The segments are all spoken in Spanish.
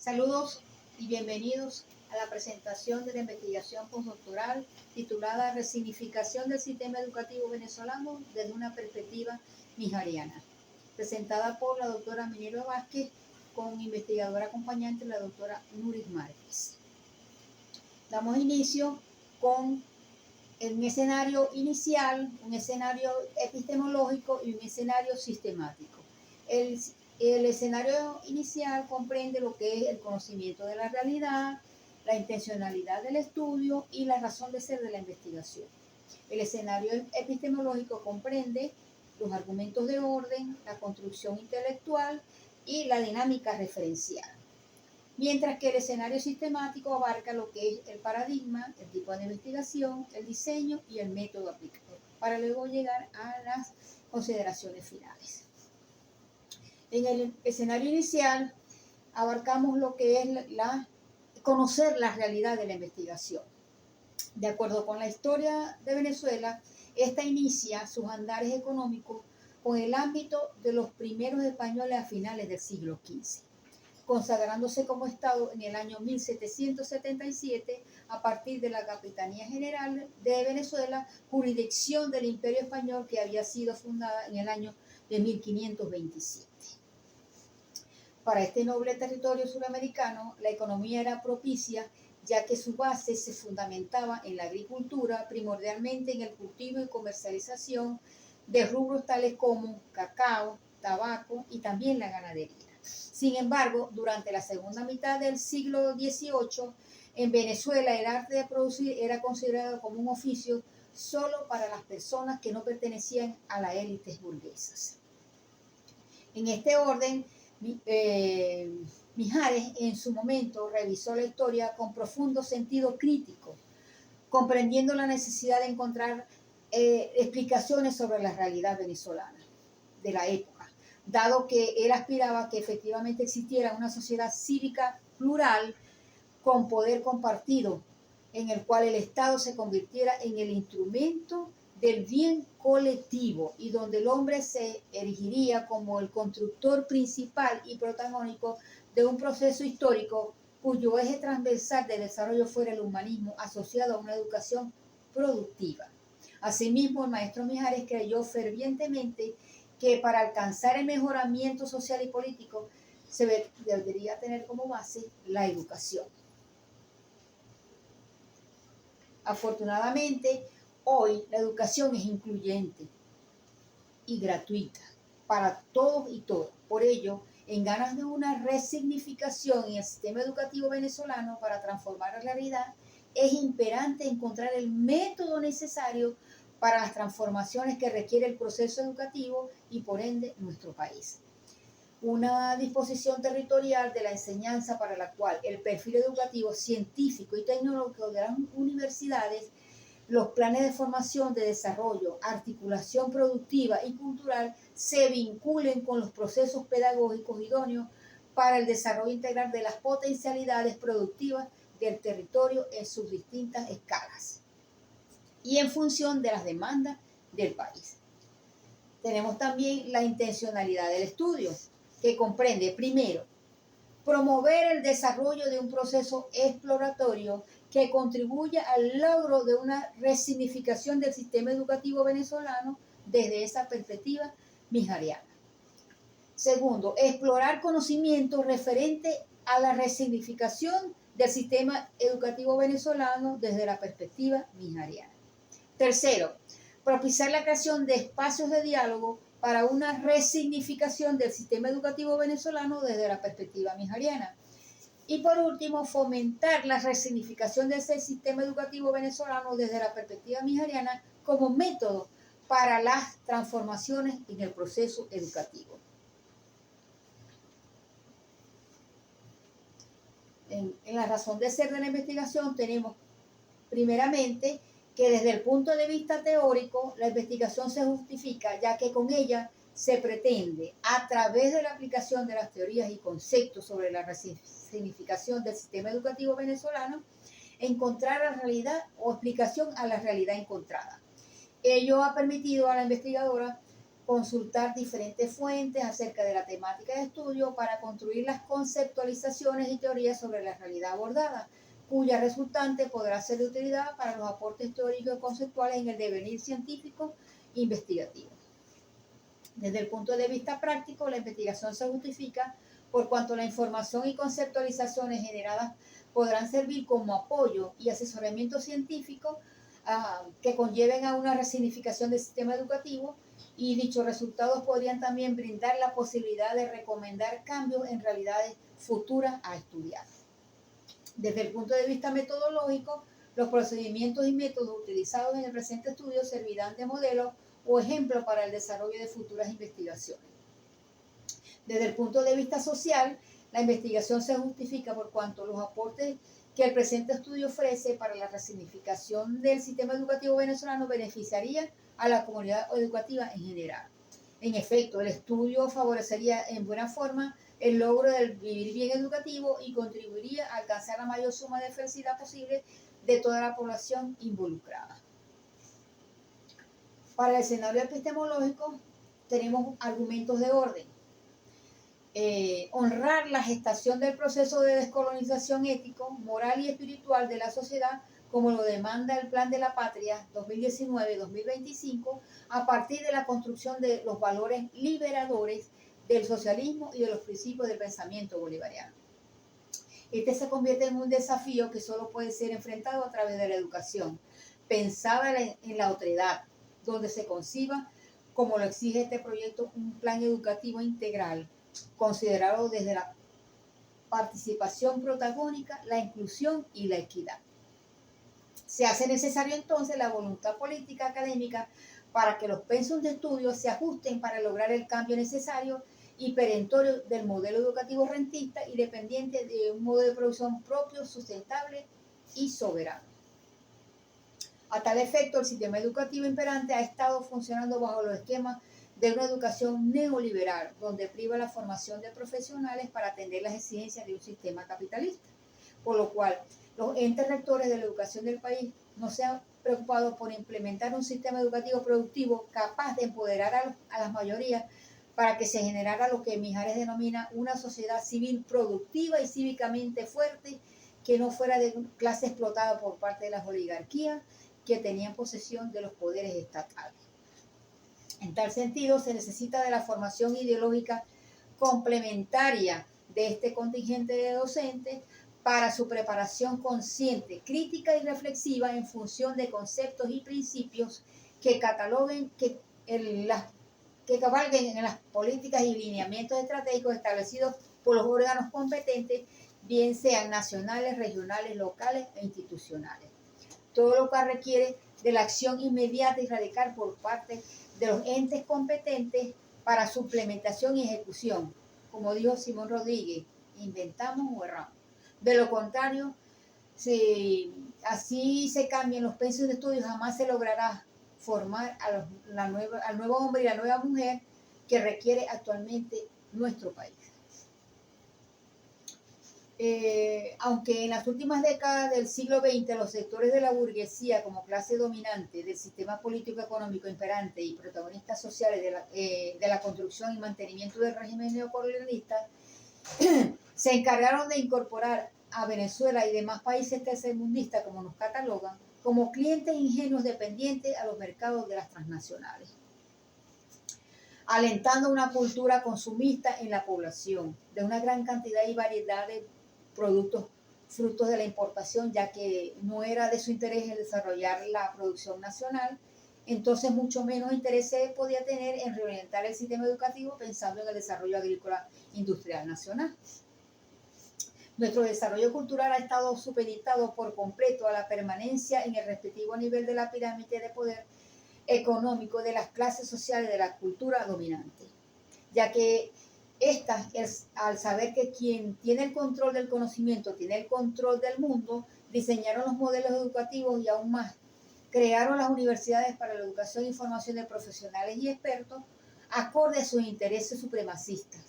Saludos y bienvenidos a la presentación de la investigación postdoctoral titulada Resignificación del sistema educativo venezolano desde una perspectiva mijariana, presentada por la doctora Minerva Vázquez con investigadora acompañante la doctora Nuris Márquez. Damos inicio con un escenario inicial, un escenario epistemológico y un escenario sistemático. El escenario inicial comprende lo que es el conocimiento de la realidad, la intencionalidad del estudio y la razón de ser de la investigación. El escenario epistemológico comprende los argumentos de orden, la construcción intelectual y la dinámica referencial. Mientras que el escenario sistemático abarca lo que es el paradigma, el tipo de investigación, el diseño y el método aplicado, para luego llegar a las consideraciones finales. En el escenario inicial abarcamos lo que es conocer la realidad de la investigación. De acuerdo con la historia de Venezuela, esta inicia sus andares económicos con el ámbito de los primeros españoles a finales del siglo XV, consagrándose como Estado en el año 1777 a partir de la Capitanía General de Venezuela, jurisdicción del Imperio Español que había sido fundada en el año de 1527. Para este noble territorio suramericano, la economía era propicia, ya que su base se fundamentaba en la agricultura, primordialmente en el cultivo y comercialización de rubros tales como cacao, tabaco y también la ganadería. Sin embargo, durante la segunda mitad del siglo XVIII, en Venezuela el arte de producir era considerado como un oficio solo para las personas que no pertenecían a las élites burguesas. En este orden, Mijares en su momento revisó la historia con profundo sentido crítico, comprendiendo la necesidad de encontrar explicaciones sobre la realidad venezolana de la época, dado que él aspiraba a que efectivamente existiera una sociedad cívica plural con poder compartido, en el cual el Estado se convirtiera en el instrumento del bien colectivo y donde el hombre se erigiría como el constructor principal y protagónico de un proceso histórico cuyo eje transversal de desarrollo fuera el humanismo asociado a una educación productiva. Asimismo, el maestro Mijares creyó fervientemente que para alcanzar el mejoramiento social y político se debería tener como base la educación. Afortunadamente, hoy la educación es incluyente y gratuita para todos y todas. Por ello, en ganas de una resignificación en el sistema educativo venezolano para transformar la realidad, es imperante encontrar el método necesario para las transformaciones que requiere el proceso educativo y por ende nuestro país. Una disposición territorial de la enseñanza para la cual el perfil educativo, científico y tecnológico de las universidades, los planes de formación, de desarrollo, articulación productiva y cultural se vinculen con los procesos pedagógicos idóneos para el desarrollo integral de las potencialidades productivas del territorio en sus distintas escalas y en función de las demandas del país. Tenemos también la intencionalidad del estudio, que comprende, primero, promover el desarrollo de un proceso exploratorio que contribuya al logro de una resignificación del sistema educativo venezolano desde esa perspectiva mijariana. Segundo, explorar conocimientos referentes a la resignificación del sistema educativo venezolano desde la perspectiva mijariana. Tercero, propiciar la creación de espacios de diálogo para una resignificación del sistema educativo venezolano desde la perspectiva mijariana. Y por último, fomentar la resignificación de ese sistema educativo venezolano desde la perspectiva mijariana como método para las transformaciones en el proceso educativo. En la razón de ser de la investigación tenemos primeramente que desde el punto de vista teórico la investigación se justifica ya que con ella se pretende, a través de la aplicación de las teorías y conceptos sobre la resignificación del sistema educativo venezolano, encontrar la realidad o explicación a la realidad encontrada. Ello ha permitido a la investigadora consultar diferentes fuentes acerca de la temática de estudio para construir las conceptualizaciones y teorías sobre la realidad abordada, cuya resultante podrá ser de utilidad para los aportes teóricos y conceptuales en el devenir científico e investigativo. Desde el punto de vista práctico, la investigación se justifica por cuanto la información y conceptualizaciones generadas podrán servir como apoyo y asesoramiento científico que conlleven a una resignificación del sistema educativo, y dichos resultados podrían también brindar la posibilidad de recomendar cambios en realidades futuras a estudiar. Desde el punto de vista metodológico, los procedimientos y métodos utilizados en el presente estudio servirán de modelo o ejemplo para el desarrollo de futuras investigaciones. Desde el punto de vista social, la investigación se justifica por cuanto los aportes que el presente estudio ofrece para la resignificación del sistema educativo venezolano beneficiaría a la comunidad educativa en general. En efecto, el estudio favorecería en buena forma el logro del vivir bien educativo y contribuiría a alcanzar la mayor suma de felicidad posible de toda la población involucrada. Para el escenario epistemológico tenemos argumentos de orden. Honrar la gestación del proceso de descolonización ético, moral y espiritual de la sociedad, como lo demanda el Plan de la Patria 2019-2025, a partir de la construcción de los valores liberadores del socialismo y de los principios del pensamiento bolivariano. Este se convierte en un desafío que solo puede ser enfrentado a través de la educación, pensada en la otredad, donde se conciba, como lo exige este proyecto, un plan educativo integral, considerado desde la participación protagónica, la inclusión y la equidad. Se hace necesario entonces la voluntad política académica para que los pensums de estudio se ajusten para lograr el cambio necesario y perentorio del modelo educativo rentista y dependiente de un modo de producción propio, sustentable y soberano. A tal efecto, el sistema educativo imperante ha estado funcionando bajo los esquemas de una educación neoliberal, donde priva la formación de profesionales para atender las exigencias de un sistema capitalista, por lo cual los entes rectores de la educación del país no se han preocupado por implementar un sistema educativo productivo capaz de empoderar a las mayorías para que se generara lo que Mijares denomina una sociedad civil productiva y cívicamente fuerte, que no fuera de clase explotada por parte de las oligarquías que tenían posesión de los poderes estatales. En tal sentido, se necesita de la formación ideológica complementaria de este contingente de docentes para su preparación consciente, crítica y reflexiva en función de conceptos y principios que cabalguen en las políticas y lineamientos estratégicos establecidos por los órganos competentes, bien sean nacionales, regionales, locales e institucionales. Todo lo que requiere de la acción inmediata y radical por parte de los entes competentes para su implementación y ejecución. Como dijo Simón Rodríguez, inventamos o erramos. De lo contrario, si así se cambian los pensums de estudio, jamás se logrará formar al nuevo hombre y la nueva mujer que requiere actualmente nuestro país. Aunque en las últimas décadas del siglo XX los sectores de la burguesía como clase dominante del sistema político-económico imperante y protagonistas sociales de la construcción y mantenimiento del régimen neocolonialista se encargaron de incorporar a Venezuela y demás países tercermundistas, como nos catalogan, como clientes ingenuos dependientes a los mercados de las transnacionales, alentando una cultura consumista en la población de una gran cantidad y variedad de productos frutos de la importación, ya que no era de su interés el desarrollar la producción nacional. Entonces mucho menos interés se podía tener en reorientar el sistema educativo pensando en el desarrollo agrícola industrial nacional. Nuestro desarrollo cultural ha estado supeditado por completo a la permanencia en el respectivo nivel de la pirámide de poder económico de las clases sociales de la cultura dominante, ya que estas, al saber que quien tiene el control del conocimiento tiene el control del mundo, diseñaron los modelos educativos y aún más, crearon las universidades para la educación y formación de profesionales y expertos acorde a sus intereses supremacistas,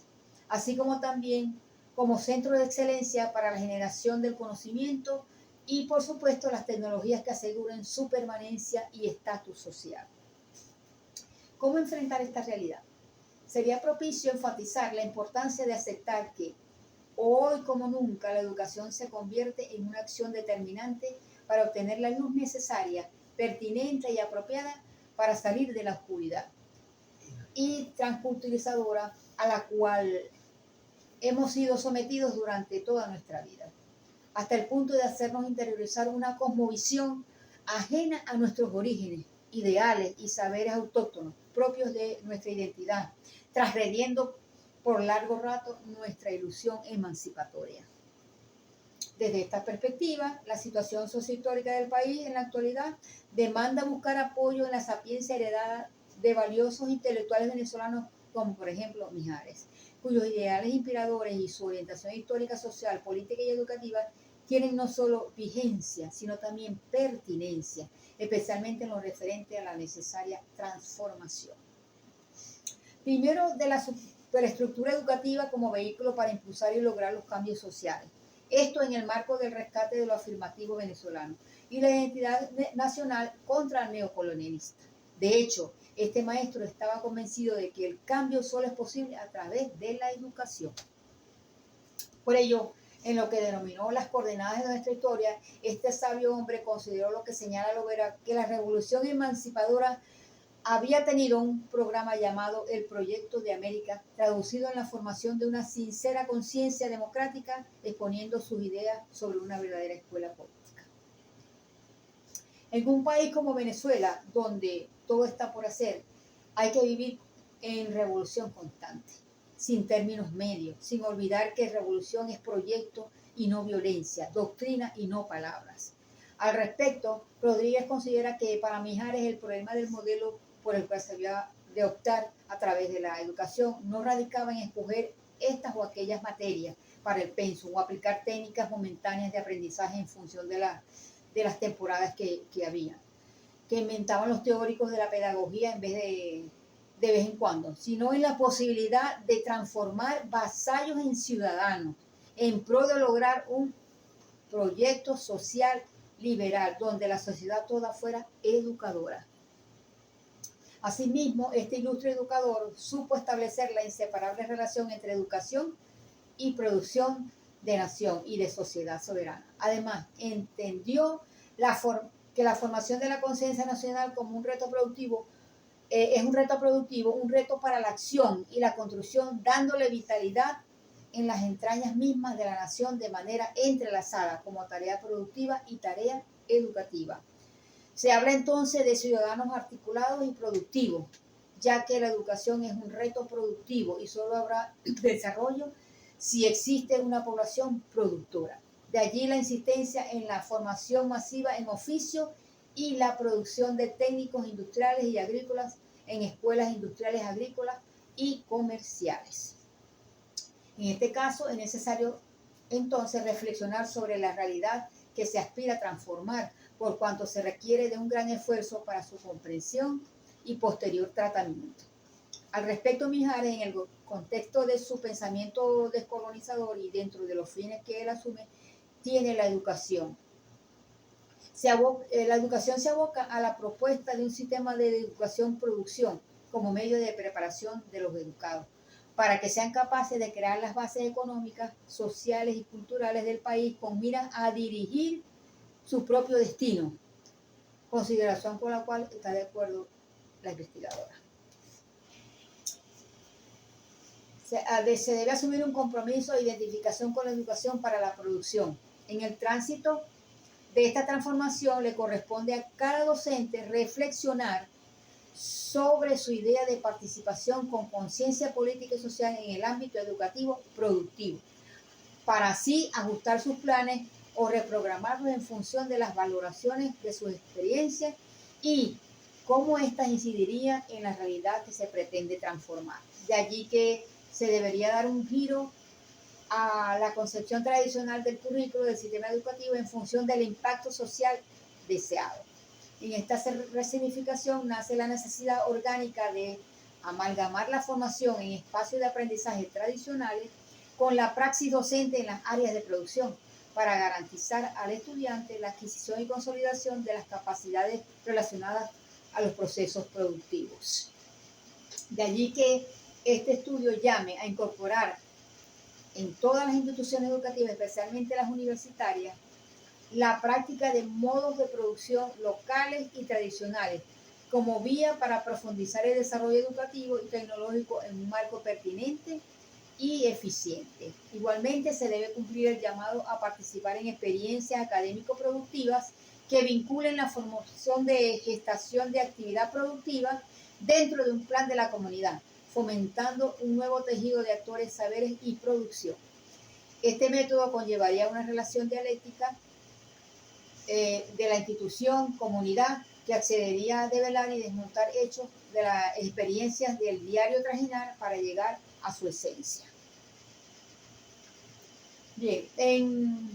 así como también como centro de excelencia para la generación del conocimiento y, por supuesto, las tecnologías que aseguren su permanencia y estatus social. ¿Cómo enfrentar esta realidad? Sería propicio enfatizar la importancia de aceptar que hoy como nunca la educación se convierte en una acción determinante para obtener la luz necesaria, pertinente y apropiada para salir de la oscuridad y transculturizadora a la cual hemos sido sometidos durante toda nuestra vida, hasta el punto de hacernos interiorizar una cosmovisión ajena a nuestros orígenes, ideales y saberes autóctonos propios de nuestra identidad, transgrediendo por largo rato nuestra ilusión emancipatoria. Desde esta perspectiva, la situación sociohistórica del país en la actualidad demanda buscar apoyo en la sapiencia heredada de valiosos intelectuales venezolanos como por ejemplo Mijares, cuyos ideales inspiradores y su orientación histórica, social, política y educativa tienen no solo vigencia, sino también pertinencia, especialmente en lo referente a la necesaria transformación. Primero, de la superestructura educativa como vehículo para impulsar y lograr los cambios sociales. Esto en el marco del rescate de lo afirmativo venezolano y la identidad nacional contra el neocolonialista. De hecho, este maestro estaba convencido de que el cambio solo es posible a través de la educación. Por ello, en lo que denominó las coordenadas de nuestra historia, este sabio hombre consideró lo que señala Lovera, que la revolución emancipadora había tenido un programa llamado el Proyecto de América, traducido en la formación de una sincera conciencia democrática, exponiendo sus ideas sobre una verdadera escuela política. En un país como Venezuela, donde todo está por hacer, hay que vivir en revolución constante, sin términos medios, sin olvidar que revolución es proyecto y no violencia, doctrina y no palabras. Al respecto, Rodríguez considera que para Mijares el problema del modelo por el cual se había de optar a través de la educación no radicaba en escoger estas o aquellas materias para el pensum o aplicar técnicas momentáneas de aprendizaje en función de las temporadas que había, que inventaban los teóricos de la pedagogía en vez de vez en cuando, sino en la posibilidad de transformar vasallos en ciudadanos en pro de lograr un proyecto social liberal donde la sociedad toda fuera educadora. Asimismo, este ilustre educador supo establecer la inseparable relación entre educación y producción de nación y de sociedad soberana. Además, entendió que la formación de la conciencia nacional como un reto productivo es un reto productivo, un reto para la acción y la construcción, dándole vitalidad en las entrañas mismas de la nación de manera entrelazada como tarea productiva y tarea educativa. Se habla entonces de ciudadanos articulados y productivos, ya que la educación es un reto productivo y solo habrá desarrollo si existe una población productora. De allí la insistencia en la formación masiva en oficio y la producción de técnicos industriales y agrícolas en escuelas industriales agrícolas y comerciales. En este caso es necesario entonces reflexionar sobre la realidad que se aspira a transformar, por cuanto se requiere de un gran esfuerzo para su comprensión y posterior tratamiento. Al respecto, Mijares, en el contexto de su pensamiento descolonizador y dentro de los fines que él asume, tiene la educación. La educación se aboca a la propuesta de un sistema de educación-producción como medio de preparación de los educados, para que sean capaces de crear las bases económicas, sociales y culturales del país con miras a dirigir su propio destino, consideración con la cual está de acuerdo la investigadora. Se debe asumir un compromiso de identificación con la educación para la producción. En el tránsito de esta transformación le corresponde a cada docente reflexionar sobre su idea de participación con conciencia política y social en el ámbito educativo productivo, para así ajustar sus planes o reprogramarlos en función de las valoraciones de sus experiencias y cómo éstas incidirían en la realidad que se pretende transformar. De allí que se debería dar un giro a la concepción tradicional del currículo del sistema educativo en función del impacto social deseado. En esta resignificación nace la necesidad orgánica de amalgamar la formación en espacios de aprendizaje tradicionales con la praxis docente en las áreas de producción para garantizar al estudiante la adquisición y consolidación de las capacidades relacionadas a los procesos productivos. De allí que este estudio llame a incorporar en todas las instituciones educativas, especialmente las universitarias, la práctica de modos de producción locales y tradicionales como vía para profundizar el desarrollo educativo y tecnológico en un marco pertinente y eficiente. Igualmente se debe cumplir el llamado a participar en experiencias académico-productivas que vinculen la formación de gestación de actividad productiva dentro de un plan de la comunidad, fomentando un nuevo tejido de actores, saberes y producción. Este método conllevaría una relación dialéctica de la institución, comunidad, que accedería a develar y desmontar hechos de las experiencias del diario trajinar para llegar a su esencia. Bien, en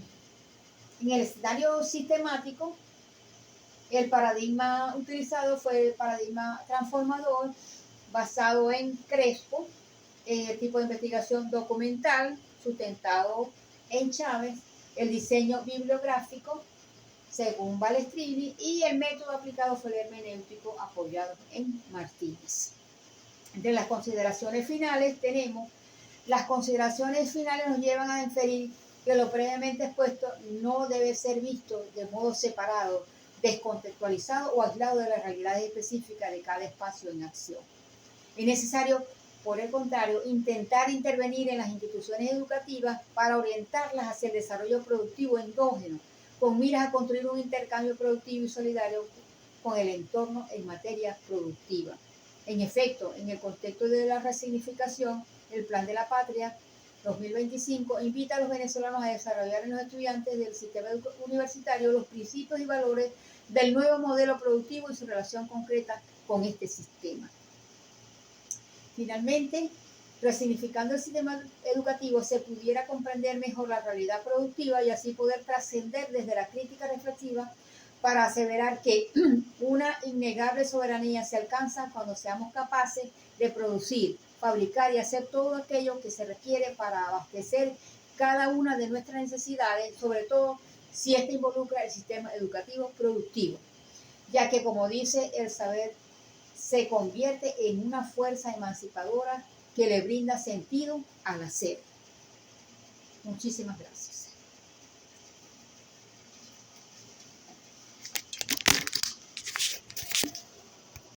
el escenario sistemático, el paradigma utilizado fue el paradigma transformador basado en Crespo, el tipo de investigación documental sustentado en Chávez, el diseño bibliográfico según Balestrini y el método aplicado fue el hermenéutico apoyado en Martínez. Entre las consideraciones finales tenemos, las consideraciones finales nos llevan a inferir que lo previamente expuesto no debe ser visto de modo separado, descontextualizado o aislado de las realidades específicas de cada espacio en acción. Es necesario, por el contrario, intentar intervenir en las instituciones educativas para orientarlas hacia el desarrollo productivo endógeno, con miras a construir un intercambio productivo y solidario con el entorno en materia productiva. En efecto, en el contexto de la resignificación, el Plan de la Patria 2025 invita a los venezolanos a desarrollar en los estudiantes del sistema universitario los principios y valores del nuevo modelo productivo y su relación concreta con este sistema. Finalmente, resignificando el sistema educativo, se pudiera comprender mejor la realidad productiva y así poder trascender desde la crítica reflexiva para aseverar que una innegable soberanía se alcanza cuando seamos capaces de producir, fabricar y hacer todo aquello que se requiere para abastecer cada una de nuestras necesidades, sobre todo si ésta involucra el sistema educativo productivo, ya que, como dice el saber, se convierte en una fuerza emancipadora que le brinda sentido al hacer. Muchísimas gracias.